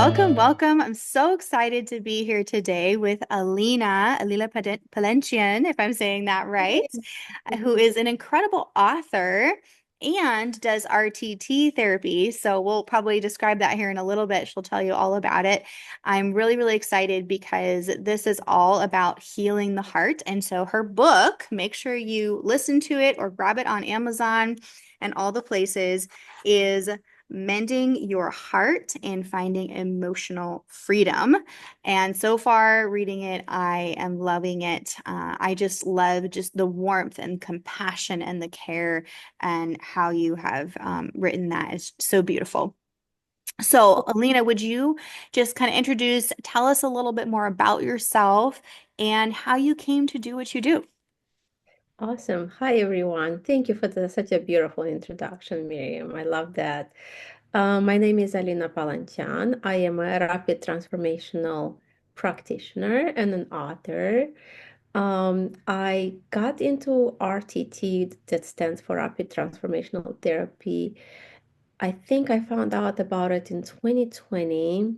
Welcome, welcome. I'm so excited to be here today with Alina Palencian, if I'm saying that right, who is an incredible author and does RTT therapy. So we'll probably describe that here in a little bit. She'll tell you all about it. I'm really, really excited because this is all about healing the heart. And so her book, make sure you listen to it or grab it on Amazon and all the places, is Mending Your Heart and Finding Emotional Freedom. And so far, reading it, I am loving it. I just love just the warmth and compassion and the care and how you have written that is so beautiful. So, Alina, would you just kind of tell us a little bit more about yourself and how you came to do what you do? Awesome. Hi, everyone. Thank you for such a beautiful introduction, Miriam. I love that. My name is Alina Palantian. I am a rapid transformational practitioner and an author. I got into RTT, that stands for Rapid Transformational Therapy. I think I found out about it in 2020.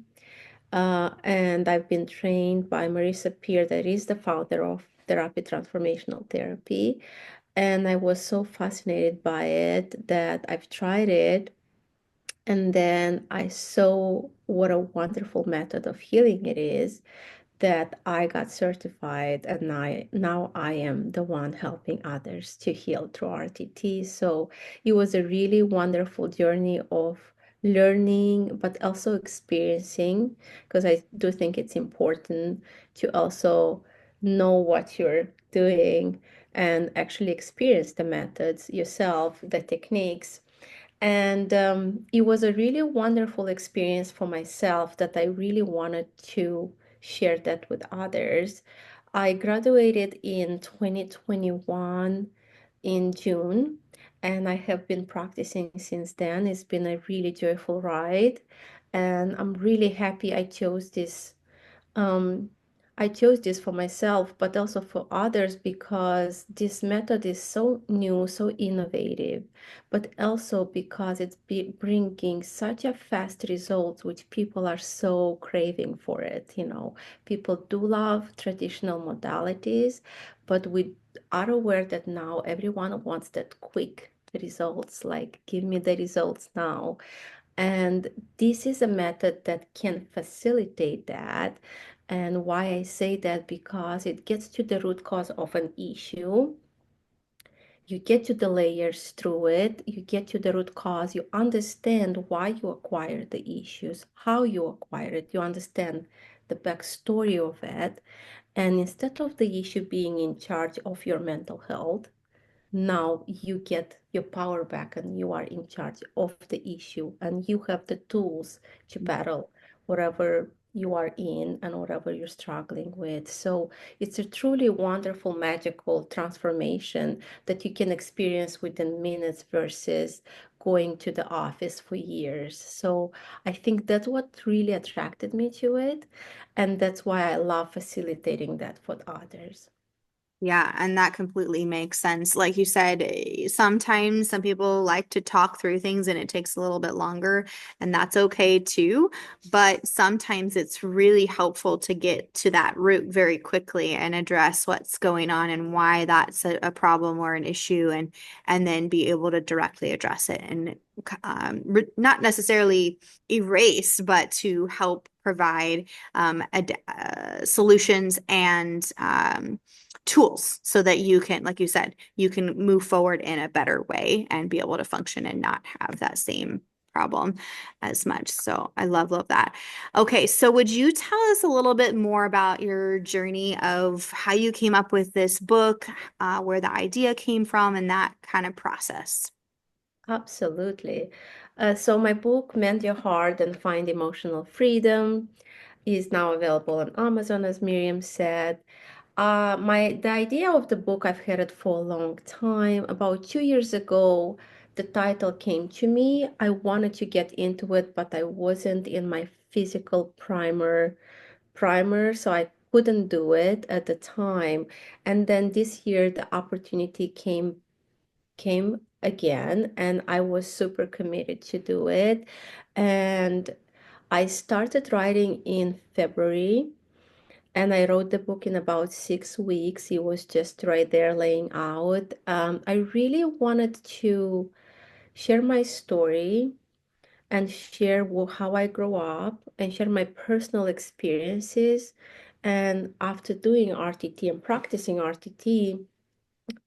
And I've been trained by Marisa Peer, that is the founder of the Rapid Transformational Therapy. And I was so fascinated by it that I've tried it. And then I saw what a wonderful method of healing it is, that I got certified, and now I am the one helping others to heal through RTT. So it was a really wonderful journey of learning, but also experiencing, because I do think it's important to also know what you're doing and actually experience the methods yourself, the techniques. And it was a really wonderful experience for myself that I really wanted to share that with others. I graduated in 2021 in June, and I have been practicing since then. It's been a really joyful ride, and I'm really happy um, I chose this for myself, but also for others, because this method is so new, so innovative, but also because it's bringing such a fast result, which people are so craving for it. People do love traditional modalities, but we are aware that now everyone wants that quick results, like give me the results now. And this is a method that can facilitate that. And why I say that, because it gets to the root cause of an issue. You get to the layers through it, you get to the root cause, you understand why you acquired the issues, how you acquired it, you understand the backstory of it. And instead of the issue being in charge of your mental health, now you get your power back and you are in charge of the issue, and you have the tools to battle whatever you are in and whatever you're struggling with. So it's a truly wonderful, magical transformation that you can experience within minutes versus going to the office for years. So I think that's what really attracted me to it. And that's why I love facilitating that for others. Yeah, and that completely makes sense. Like you said, sometimes some people like to talk through things and it takes a little bit longer, and that's okay too. But sometimes it's really helpful to get to that root very quickly and address what's going on and why that's a problem or an issue, and then be able to directly address it and not necessarily erase, but to help provide solutions and tools so that you can, like you said, you can move forward in a better way and be able to function and not have that same problem as much. So I love that. Okay, so would you tell us a little bit more about your journey of how you came up with this book, where the idea came from, and that kind of process? Absolutely. So my book, Mend Your Heart and Find Emotional Freedom, is now available on Amazon, as Miriam said. The idea of the book, I've had it for a long time. About 2 years ago, the title came to me. I wanted to get into it, but I wasn't in my physical primer, so I couldn't do it at the time. And then this year, the opportunity came again, and I was super committed to do it. And I started writing in February and I wrote the book in about 6 weeks. It was just right there laying out. I really wanted to share my story and share how I grew up and share my personal experiences. And after doing RTT and practicing RTT,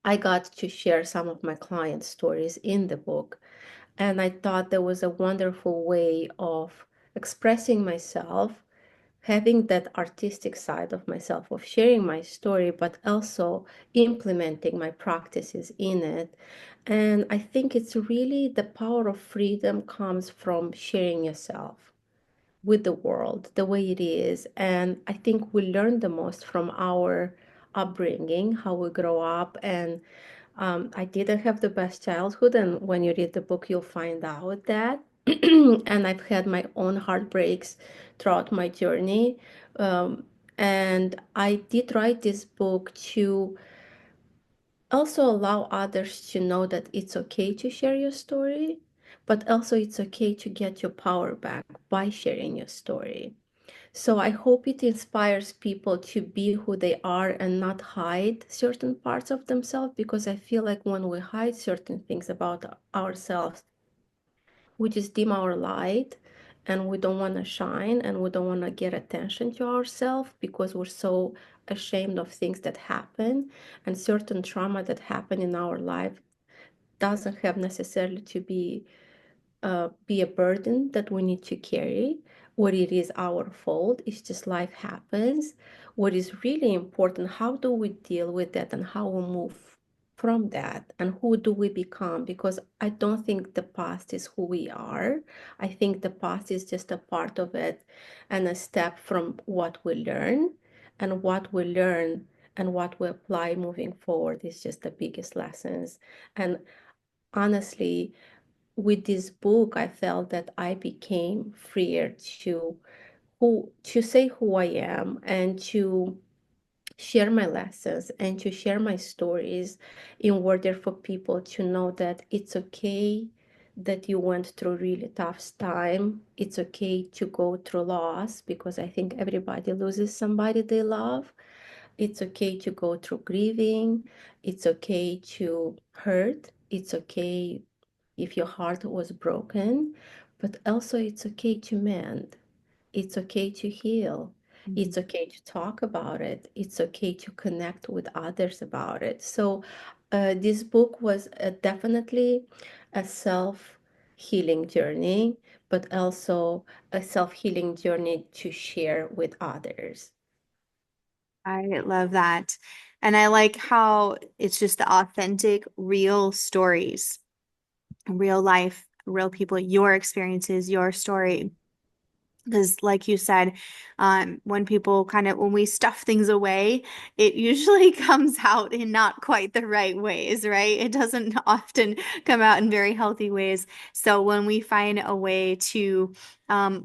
I got to share some of my client stories in the book. And I thought there was a wonderful way of expressing myself, having that artistic side of myself, of sharing my story, but also implementing my practices in it. And I think it's really the power of freedom comes from sharing yourself with the world the way it is. And I think we learn the most from our upbringing, how we grow up. And I didn't have the best childhood. And when you read the book, you'll find out that. And I've had my own heartbreaks throughout my journey. Um, and I did write this book to also allow others to know that it's okay to share your story, but also it's okay to get your power back by sharing your story. So I hope it inspires people to be who they are and not hide certain parts of themselves, because I feel like when we hide certain things about ourselves, we just dim our light and we don't want to shine and we don't want to get attention to ourselves because we're so ashamed of things that happen, and certain trauma that happen in our life doesn't have necessarily to be a burden that we need to carry, or it is our fault. It's just life happens. What is really important, how do we deal with that and how we move from that and who do we become? Because I don't think the past is who we are. I think the past is just a part of it and a step from what we learn, and what we learn and what we apply moving forward is just the biggest lessons. And honestly, with this book, I felt that I became freer to say who I am and to share my lessons and to share my stories in order for people to know that it's okay that you went through really tough time. It's okay to go through loss, because I think everybody loses somebody they love. It's okay to go through grieving. It's okay to hurt. It's okay if your heart was broken, but also it's okay to mend. It's okay to heal. It's okay to talk about it. It's okay to connect with others about it. So, this book was definitely a self healing journey, but also a self healing journey to share with others. I love that. And I like how it's just the authentic, real stories, real life, real people, your experiences, your story. Because, like you said, when people when we stuff things away, it usually comes out in not quite the right ways, right? It doesn't often come out in very healthy ways. So, when we find a way to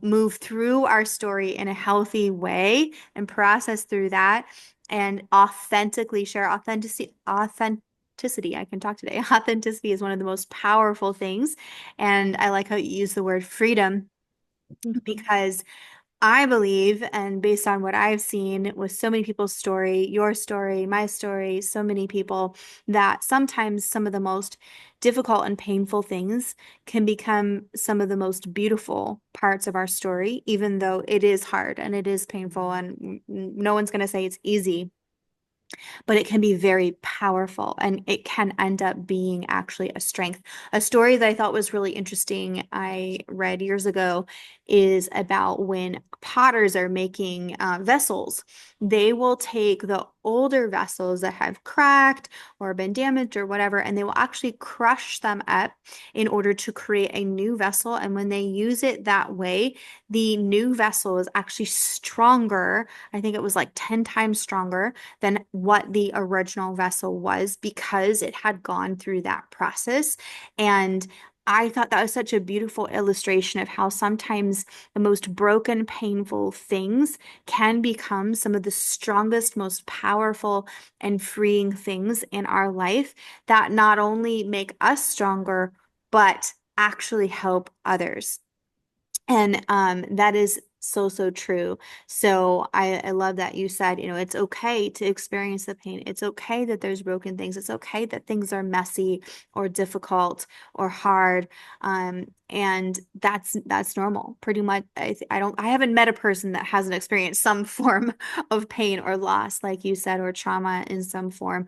move through our story in a healthy way and process through that and authentically share authenticity, I can talk today. Authenticity is one of the most powerful things. And I like how you use the word freedom Mhm. because I believe, and based on what I've seen with so many people's story, your story, my story, so many people, that sometimes some of the most difficult and painful things can become some of the most beautiful parts of our story, even though it is hard and it is painful, and no one's going to say it's easy, but it can be very powerful and it can end up being actually a strength. A story that I thought was really interesting, I read years ago, is about when potters are making vessels. They will take the older vessels that have cracked or been damaged or whatever, and they will actually crush them up in order to create a new vessel. And when they use it that way, the new vessel is actually stronger. I think it was like 10 times stronger than what the original vessel was because it had gone through that process. And I thought that was such a beautiful illustration of how sometimes the most broken, painful things can become some of the strongest, most powerful, and freeing things in our life that not only make us stronger, but actually help others. And that is so, so true. So I love that you said, it's okay to experience the pain. It's okay that there's broken things. It's okay that things are messy or difficult or hard. And that's normal. Pretty much, I haven't met a person that hasn't experienced some form of pain or loss, like you said, or trauma in some form.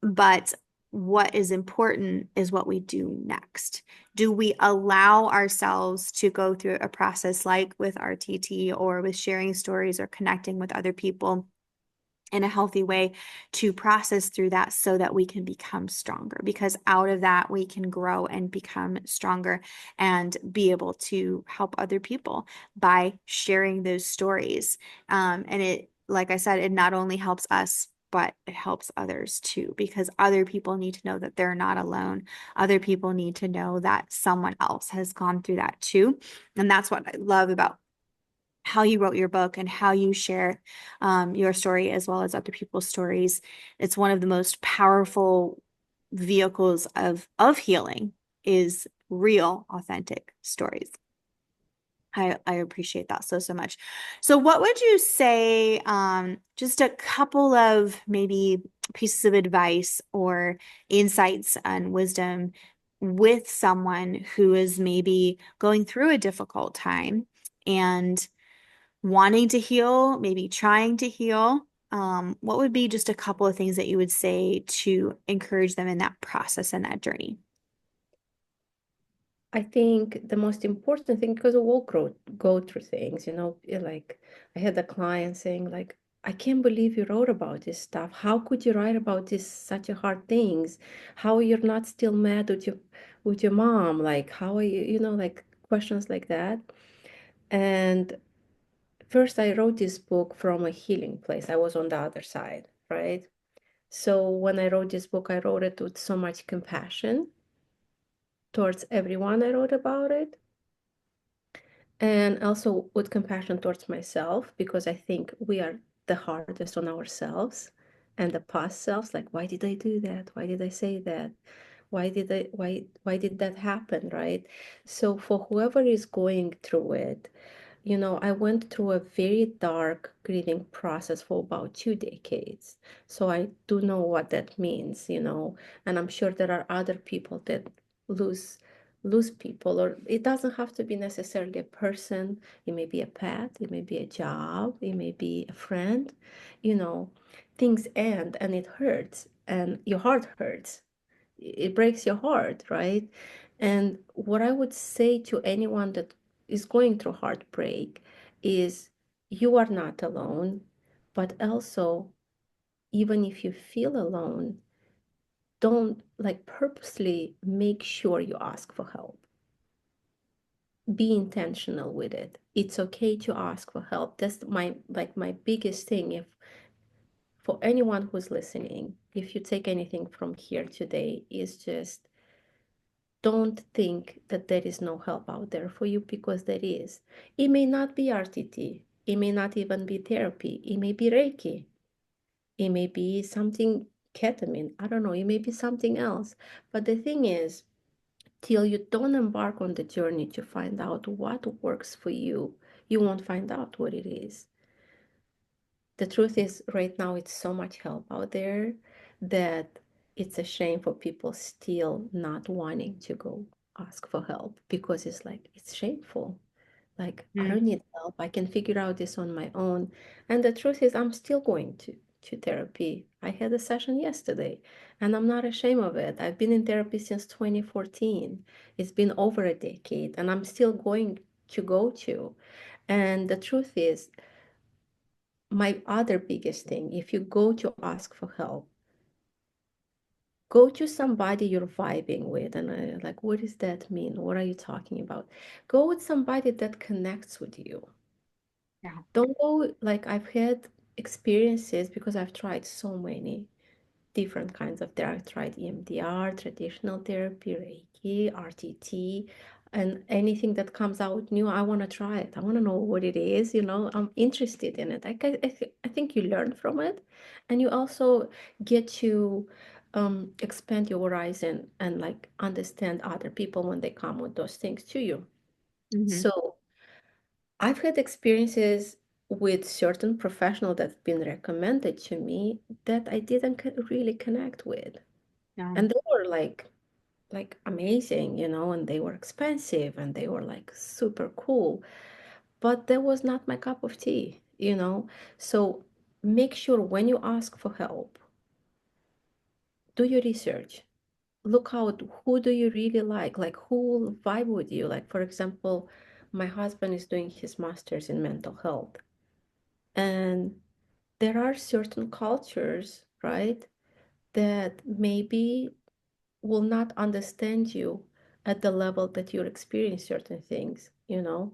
But what is important is what we do next. Do we allow ourselves to go through a process like with RTT or with sharing stories or connecting with other people in a healthy way to process through that so that we can become stronger? Because out of that, we can grow and become stronger and be able to help other people by sharing those stories. And it, like I said, it not only helps us, but it helps others too, because other people need to know that they're not alone. Other people need to know that someone else has gone through that too. And that's what I love about how you wrote your book and how you share your story as well as other people's stories. It's one of the most powerful vehicles of healing is real, authentic stories. I appreciate that so, so much. So what would you say, just a couple of maybe pieces of advice or insights and wisdom with someone who is maybe going through a difficult time and wanting to heal, maybe trying to heal? What would be just a couple of things that you would say to encourage them in that process and that journey? I think the most important thing, because we all go through things, like I had a client saying, like, I can't believe you wrote about this stuff. How could you write about this such a hard things? How you're not still mad with your mom? Like, how are you, like questions like that. And first I wrote this book from a healing place. I was on the other side, right? So when I wrote this book, I wrote it with so much compassion towards everyone I wrote about it, and also with compassion towards myself, because I think we are the hardest on ourselves and the past selves. Like, why did I do that? Why did I say that? Why did that happen, right? So for whoever is going through it, I went through a very dark grieving process for about 2 decades. So I do know what that means, and I'm sure there are other people that lose lose people, or it doesn't have to be necessarily a person. It may be a pet, it may be a job, it may be a friend. you know Things end and it hurts and your heart hurts. It breaks your heart, right? And what I would say to anyone that is going through heartbreak is, you are not alone, but also, even if you feel alone, don't, like, purposely make sure you ask for help. Be intentional with it. It's okay to ask for help. That's my biggest thing. If For anyone who's listening, if you take anything from here today, is just, don't think that there is no help out there for you, because there is. It may not be RTT. It may not even be therapy. It may be Reiki. It may be something, ketamine. I don't know. It may be something else. But the thing is, till you don't embark on the journey to find out what works for you won't find out what it is. The truth is, right now, it's so much help out there that it's a shame for people still not wanting to go ask for help, because it's like, it's shameful. Like, I Mm. don't need help. I can figure out this on my own. And the truth is, I'm still going to therapy. I had a session yesterday and I'm not ashamed of it. I've been in therapy since 2014. It's been over a decade and I'm still going to go to. And the truth is, my other biggest thing, if you go to ask for help, go to somebody you're vibing with. And like, what does that mean? What are you talking about? Go with somebody that connects with you. Yeah. Don't go, like, I've had experiences, because I've tried so many different kinds of therapy. I've tried EMDR, traditional therapy, Reiki, RTT, and anything that comes out new, I want to try it. I want to know what it is, I'm interested in it. I think you learn from it, and you also get to expand your horizon and, like, understand other people when they come with those things to you. Hmm. So I've had experiences with certain professionals that have been recommended to me that I didn't really connect with. Yeah. And they were like amazing, and they were expensive and they were like super cool. But that was not my cup of tea. So make sure when you ask for help, do your research. Look out who do you really like who will vibe with you. Like for example, my husband is doing his master's in mental health, and there are certain cultures, right, that maybe will not understand you at the level that you experience certain things. Mhm.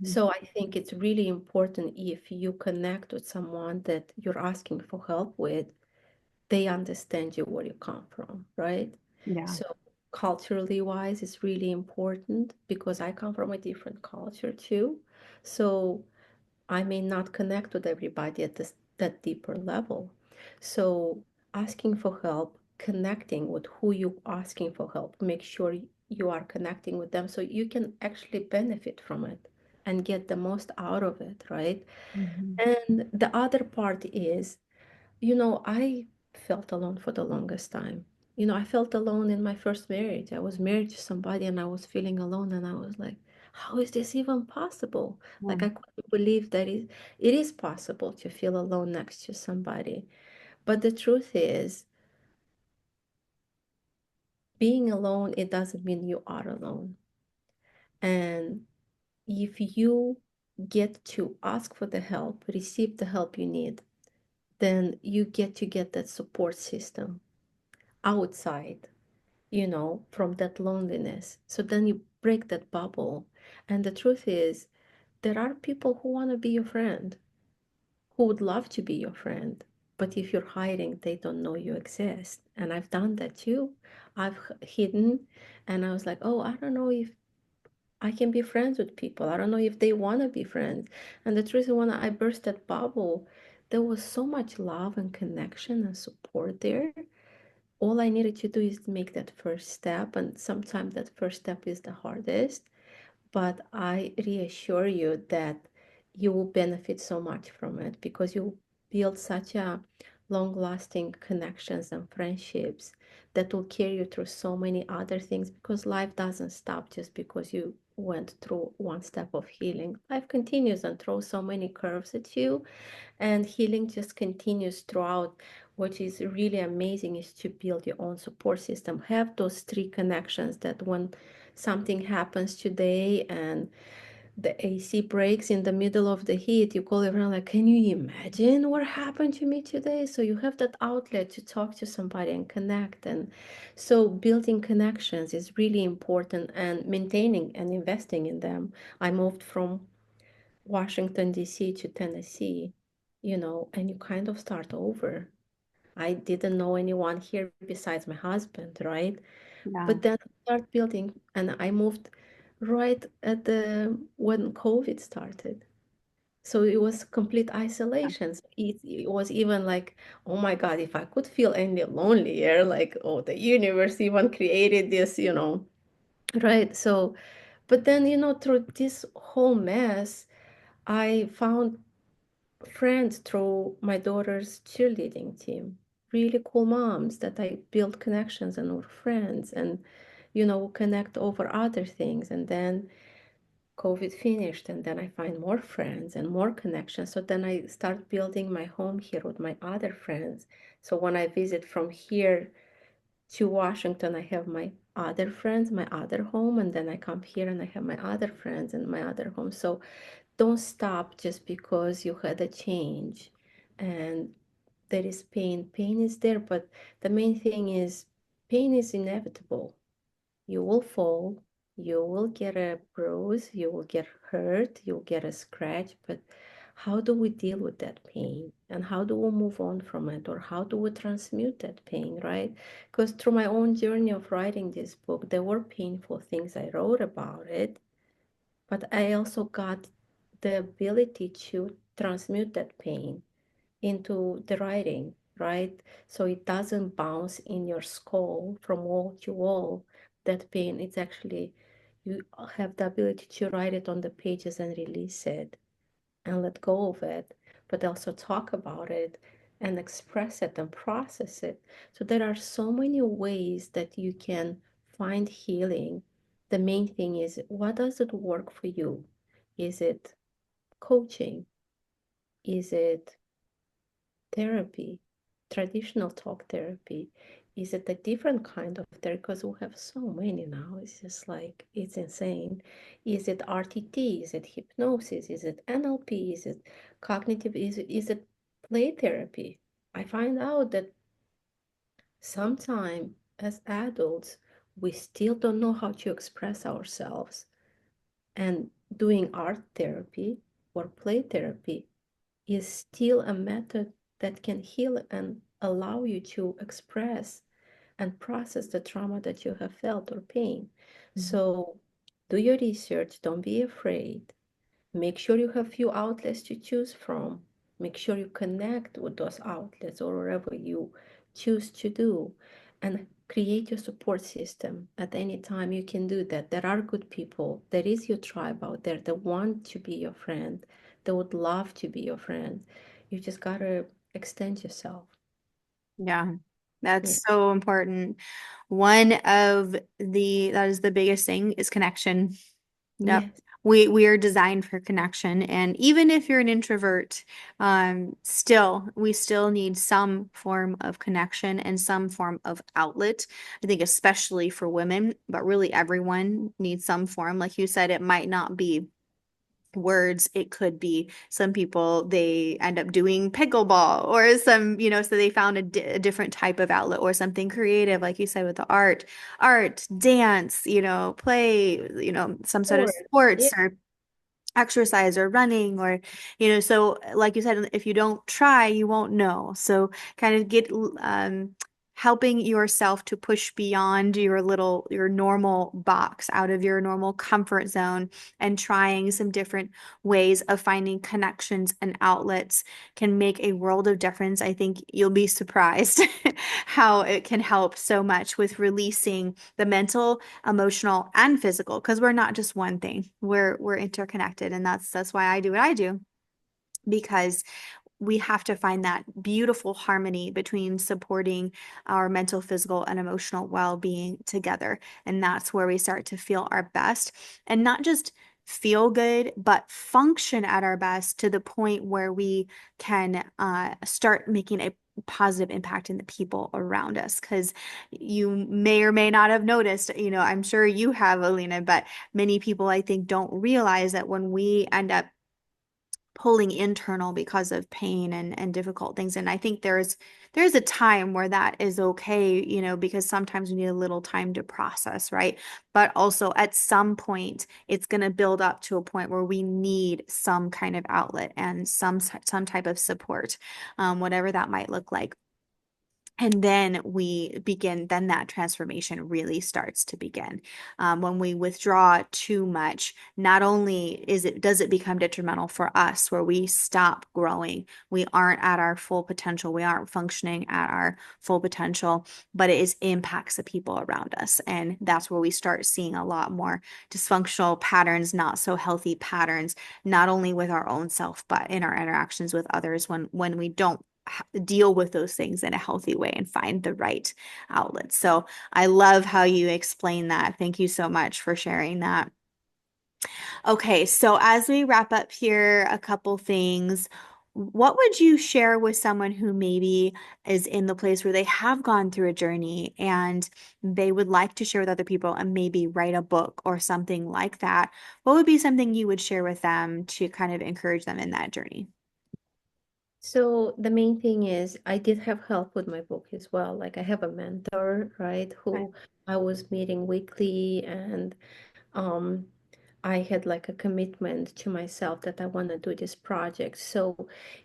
So I think it's really important if you connect with someone that you're asking for help with, they understand you where you come from, right? Yeah. So culturally wise, it's really important because I come from a different culture too. So I may not connect with everybody at that deeper level. So asking for help, connecting with who you asking for help, make sure you are connecting with them so you can actually benefit from it and get the most out of it, right? Mhm. And the other part is, I felt alone for the longest time. I felt alone in my first marriage. I was married to somebody and I was feeling alone, and I was like, how is this even possible? Yeah. Like I couldn't believe that it is possible to feel alone next to somebody. But the truth is, being alone, it doesn't mean you are alone. And if you get to ask for the help, receive the help you need, then you get that support system outside, from that loneliness. So then you break that bubble. And the truth is, there are people who want to be your friend, who would love to be your friend. But if you're hiding, they don't know you exist. And I've done that too. I've hidden and I was like, oh, I don't know if I can be friends with people. I don't know if they want to be friends. And the truth is, when I burst that bubble, there was so much love and connection and support there. All I needed to do is to make that first step, and sometimes that first step is the hardest, but I reassure you that you will benefit so much from it because you build such a long-lasting connections and friendships that will carry you through so many other things because life doesn't stop just because you went through one step of healing. Life continues and throws so many curves at you, and healing just continues throughout. What is really amazing is to build your own support system, have those three connections that when something happens today and the AC breaks in the middle of the heat, you call everyone like, can you imagine what happened to me today? So you have that outlet to talk to somebody and connect. And so building connections is really important, and maintaining and investing in them. I moved from Washington, D.C. to Tennessee, and you kind of start over. I didn't know anyone here besides my husband, right? Yeah. But then I start building, and I moved right at the when COVID started. So it was complete isolation. So it was even like, oh my God, if I could feel any lonelier, like, oh, the universe even created this, right? So, but then, through this whole mess, I found friends through my daughter's cheerleading team. Really cool moms that I build connections and were friends and, connect over other things. And then COVID finished, and then I find more friends and more connections. So then I start building my home here with my other friends. So when I visit from here to Washington, I have my other friends, my other home, and then I come here and I have my other friends and my other home. So don't stop just because you had a change and there is pain. Pain is there, but the main thing is pain is inevitable. You will fall, you will get a bruise, you will get hurt, you'll get a scratch, but how do we deal with that pain? And how do we move on from it? Or how do we transmute that pain, right? Because through my own journey of writing this book, there were painful things I wrote about it, but I also got the ability to transmute that pain into the writing, right? So it doesn't bounce in your skull from wall to wall. That pain, it's actually, You have the ability to write it on the pages and release it and let go of it, but also talk about it and express it and process it. So there are so many ways that you can find healing. The main thing is, what does it work for you? Is it coaching? Is it therapy, traditional talk therapy? Is it a different kind of therapy? Because we have so many now. It's just like, it's insane. Is it RTT? Is it hypnosis? Is it NLP? Is it cognitive? Is it play therapy? I find out that sometimes as adults, we still don't know how to express ourselves. And doing art therapy or play therapy is still a method that can heal and allow you to express and process the trauma that you have felt or pain. Mhm. So do your research, don't be afraid. Make sure you have few outlets to choose from. Make sure you connect with those outlets or wherever you choose to do, and create your support system. At any time you can do that. There are good people. There is your tribe out there that want to be your friend. They would love to be your friend. You just gotta extend yourself. Yeah, Yeah. that's so important. One of that is the biggest thing is connection. Yep. Yes. We are designed for connection. And even if you're an introvert, we still need some form of connection and some form of outlet. I think especially for women, but really everyone needs some form. Like you said, it might not be words. It could be some people, they end up doing pickleball or some, so they found a different type of outlet or something creative, like you said, with the art, dance, play, some sort of Or yeah. sports or exercise or running or so like you said, if you don't try you won't know. So kind of helping yourself to push beyond your normal box, out of your normal comfort zone, and trying some different ways of finding connections and outlets can make a world of difference. I think you'll be surprised how it can help so much with releasing the mental, emotional, and physical, because we're not just one thing. We're interconnected, and that's why I do what I do, because we have to find that beautiful harmony between supporting our mental, physical, and emotional well-being together. And that's where we start to feel our best, and not just feel good, but function at our best to the point where we can start making a positive impact in the people around us. Because you may or may not have noticed, I'm sure you have, Alina, but many people I think don't realize that when we end up pulling internal because of pain and difficult things. And I think there's a time where that is okay, because sometimes we need a little time to process, right? But also at some point, it's going to build up to a point where we need some kind of outlet and some type of support, whatever that might look like. And then that transformation really starts to begin. When we withdraw too much, not only does it become detrimental for us, where we stop growing, we aren't at our full potential, we aren't functioning at our full potential, but impacts the people around us. And that's where we start seeing a lot more dysfunctional patterns, not so healthy patterns, not only with our own self, but in our interactions with others when we don't deal with those things in a healthy way and find the right outlet. So I love how you explain that. Thank you so much for sharing that. Okay, so as we wrap up here, a couple things. What would you share with someone who maybe is in the place where they have gone through a journey and they would like to share with other people and maybe write a book or something like that? What would be something you would share with them to kind of encourage them in that journey? So the main thing is I did have help with my book as well. Like I have a mentor, right, Okay. who I was meeting weekly, and um I had like a commitment to myself that I want to do this project. So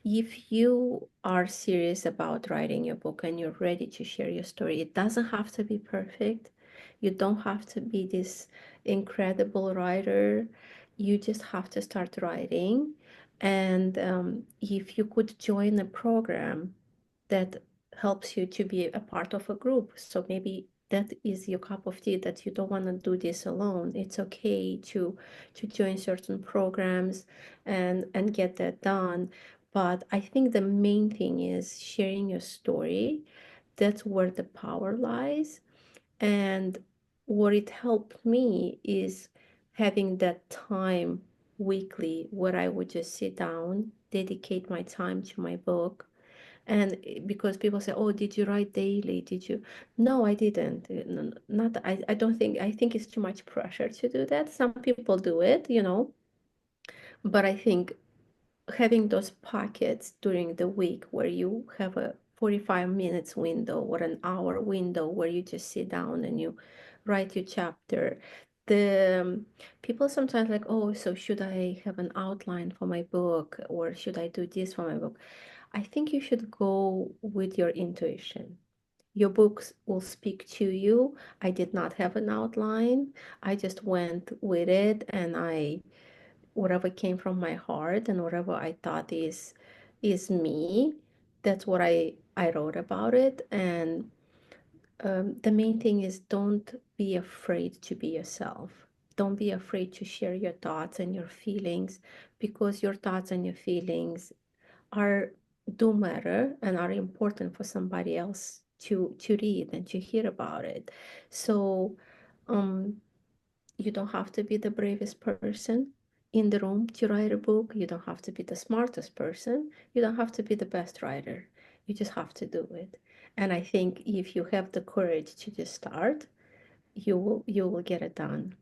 if you are serious about writing your book and you're ready to share your story, it doesn't have to be perfect. You don't have to be this incredible writer. You just have to start writing. And if you could join a program that helps you to be a part of a group. So maybe that is your cup of tea, that you don't want to do this alone. It's okay to join certain programs and get that done. But I think the main thing is sharing your story. That's where the power lies. And what it helped me is having that time weekly where I would just sit down, dedicate my time to my book. And because people say, "Oh, did you write daily? Did you?" No, I didn't. Not, I don't think, I think it's too much pressure to do that. Some people do it, but I think having those pockets during the week where you have a 45 minutes window or an hour window where you just sit down and you write your chapter. The people sometimes like, oh, so should I have an outline for my book or should I do this for my book? I think you should go with your intuition. Your books will speak to you. I did not have an outline. I just went with it and I whatever came from my heart and whatever I thought is me. That's what I wrote about it. And the main thing is don't be afraid to be yourself. Don't be afraid to share your thoughts and your feelings because your thoughts and your feelings are do matter and are important for somebody else to read and to hear about it. So um you don't have to be the bravest person in the room to write a book. You don't have to be the smartest person. You don't have to be the best writer. You just have to do it. And I think if you have the courage to just start, you will get it done.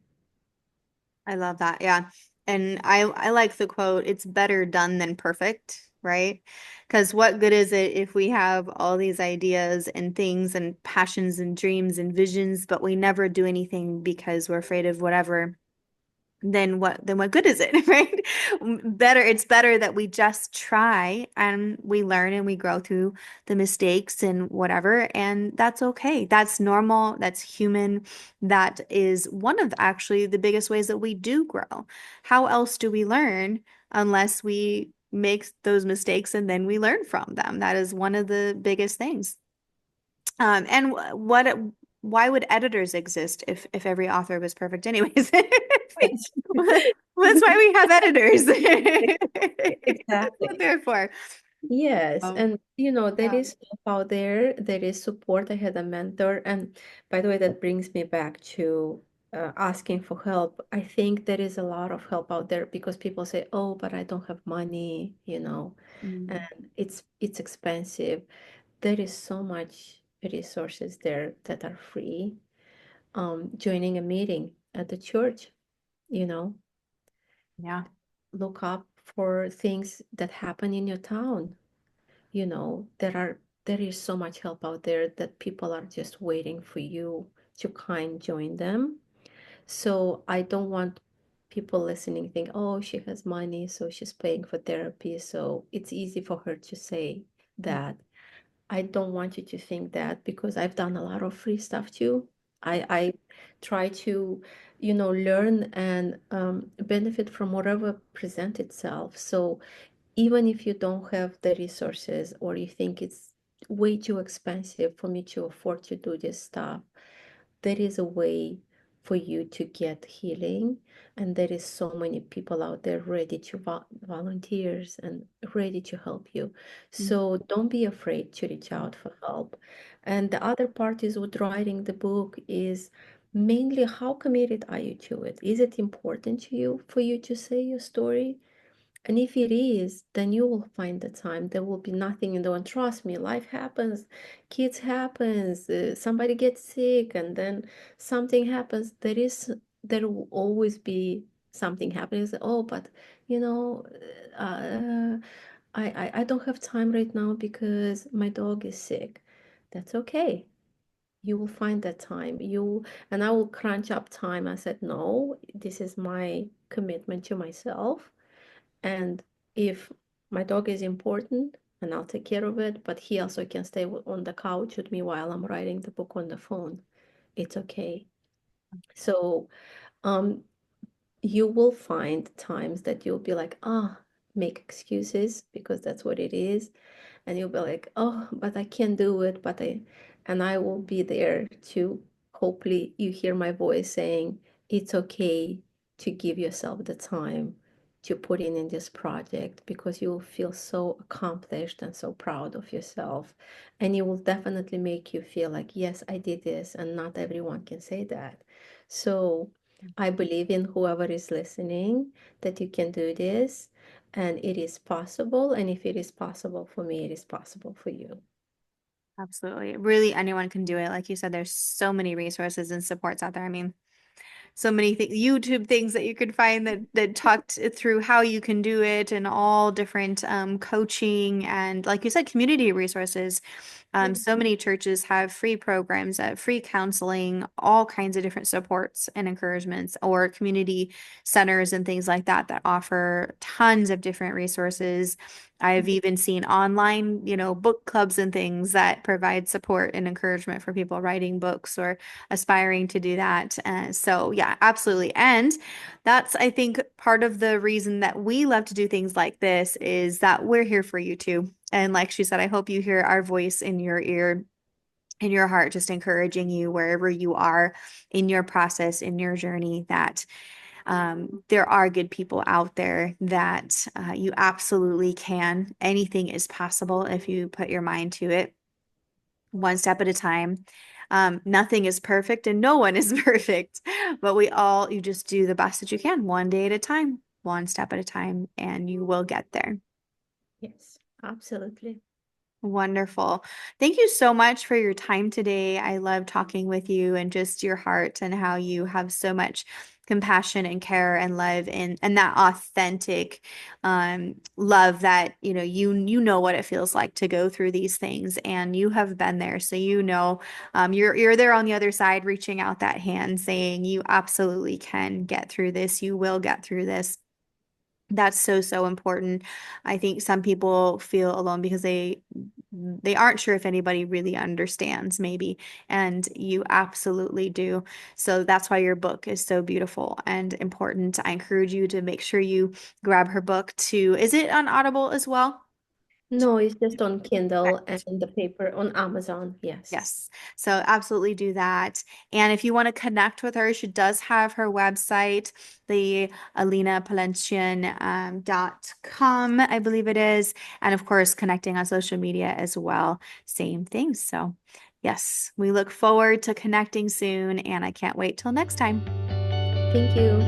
I love that. Yeah. And I like the quote, it's better done than perfect, right? Because what good is it if we have all these ideas and things and passions and dreams and visions, but we never do anything because we're afraid of whatever then what good is it, right? Better, it's better that we just try and we learn and we grow through the mistakes and whatever, and that's okay. That's normal, that's human. That is one of actually the biggest ways that we do grow. How else do we learn unless we make those mistakes and then we learn from them? That is one of the biggest things. And what why would editors exist if every author was perfect anyways? That's why we have editors. That's what Exactly. they're for. Yes, Um, and there yeah. is help out there. There is support. I had a mentor, and by the way, that brings me back to asking for help. I think there is a lot of help out there because people say, "Oh, but I don't have money," Mm, and it's expensive. There is so much resources there that are free. Joining a meeting at the church, you know, yeah. look up for things that happen in your town. There is so much help out there that people are just waiting for you to kind join them. So I don't want people listening think, oh, she has money, so she's paying for therapy, so it's easy for her to say that. I don't want you to think that because I've done a lot of free stuff too. I try to, learn and benefit from whatever present itself. So even if you don't have the resources or you think it's way too expensive for me to afford to do this stuff, there is a way for you to get healing. And there is so many people out there ready to volunteers and ready to help you. Mm, So don't be afraid to reach out for help. And the other part is with writing the book is mainly how committed are you to it? Is it important to you for you to say your story? And if it is, then you will find the time. There will be nothing in the one. Trust me, life happens, kids happens, somebody gets sick, and then something happens. There will always be something happening. Say, oh, but you know, uh, I don't have time right now because my dog is sick. That's okay. You will find that time. And I will crunch up time. I said, no, this is my commitment to myself and if my dog is important, and I'll take care of it, but he also can stay on the couch with me while I'm writing the book on the phone. It's okay. So, um, you will find times that you'll be like, make excuses because that's what it is. And you'll be like, oh, but I can't do it, and I will be there to hopefully you hear my voice saying it's okay to give yourself the time to put in this project because you will feel so accomplished and so proud of yourself. And it will definitely make you feel like, yes, I did this, and not everyone can say that. So I believe in whoever is listening that you can do this and it is possible. And if it is possible for me, it is possible for you. Absolutely. Really, anyone can do it. Like you said, there's so many resources and supports out there. I mean, so many YouTube things that you could find that talked through how you can do it and all different coaching and, like you said, community resources. Yeah. So many churches have free programs, free counseling, all kinds of different supports and encouragements, or community centers and things like that that offer tons of different resources. I've even seen online, book clubs and things that provide support and encouragement for people writing books or aspiring to do that. So, yeah, absolutely. And that's, I think, part of the reason that we love to do things like this is that we're here for you too. And like she said, I hope you hear our voice in your ear, in your heart, just encouraging you wherever you are in your process, in your journey, that there are good people out there, that you absolutely can. Anything is possible if you put your mind to it, one step at a time. Nothing is perfect and no one is perfect, but you just do the best that you can, one day at a time, one step at a time, and you will get there. Yes, absolutely. Wonderful. Thank you so much for your time today. I love talking with you and just your heart and how you have so much compassion and care and love and that authentic love that you know what it feels like to go through these things, and you have been there, so you're there on the other side, reaching out that hand saying you absolutely can get through this, you will get through this. That's so, so important. I think some people feel alone because they aren't sure if anybody really understands, maybe, and you absolutely do. So that's why your book is so beautiful and important. I encourage you to make sure you grab her book too. Is it on Audible as well? No, it's just on Kindle and Correct. the paper on Amazon. Yes. Yes. So absolutely do that. And if you want to connect with her, she does have her website, the alinapalencian.com, I believe it is. And of course, connecting on social media as well. Same thing. So yes, we look forward to connecting soon, and I can't wait till next time. Thank you.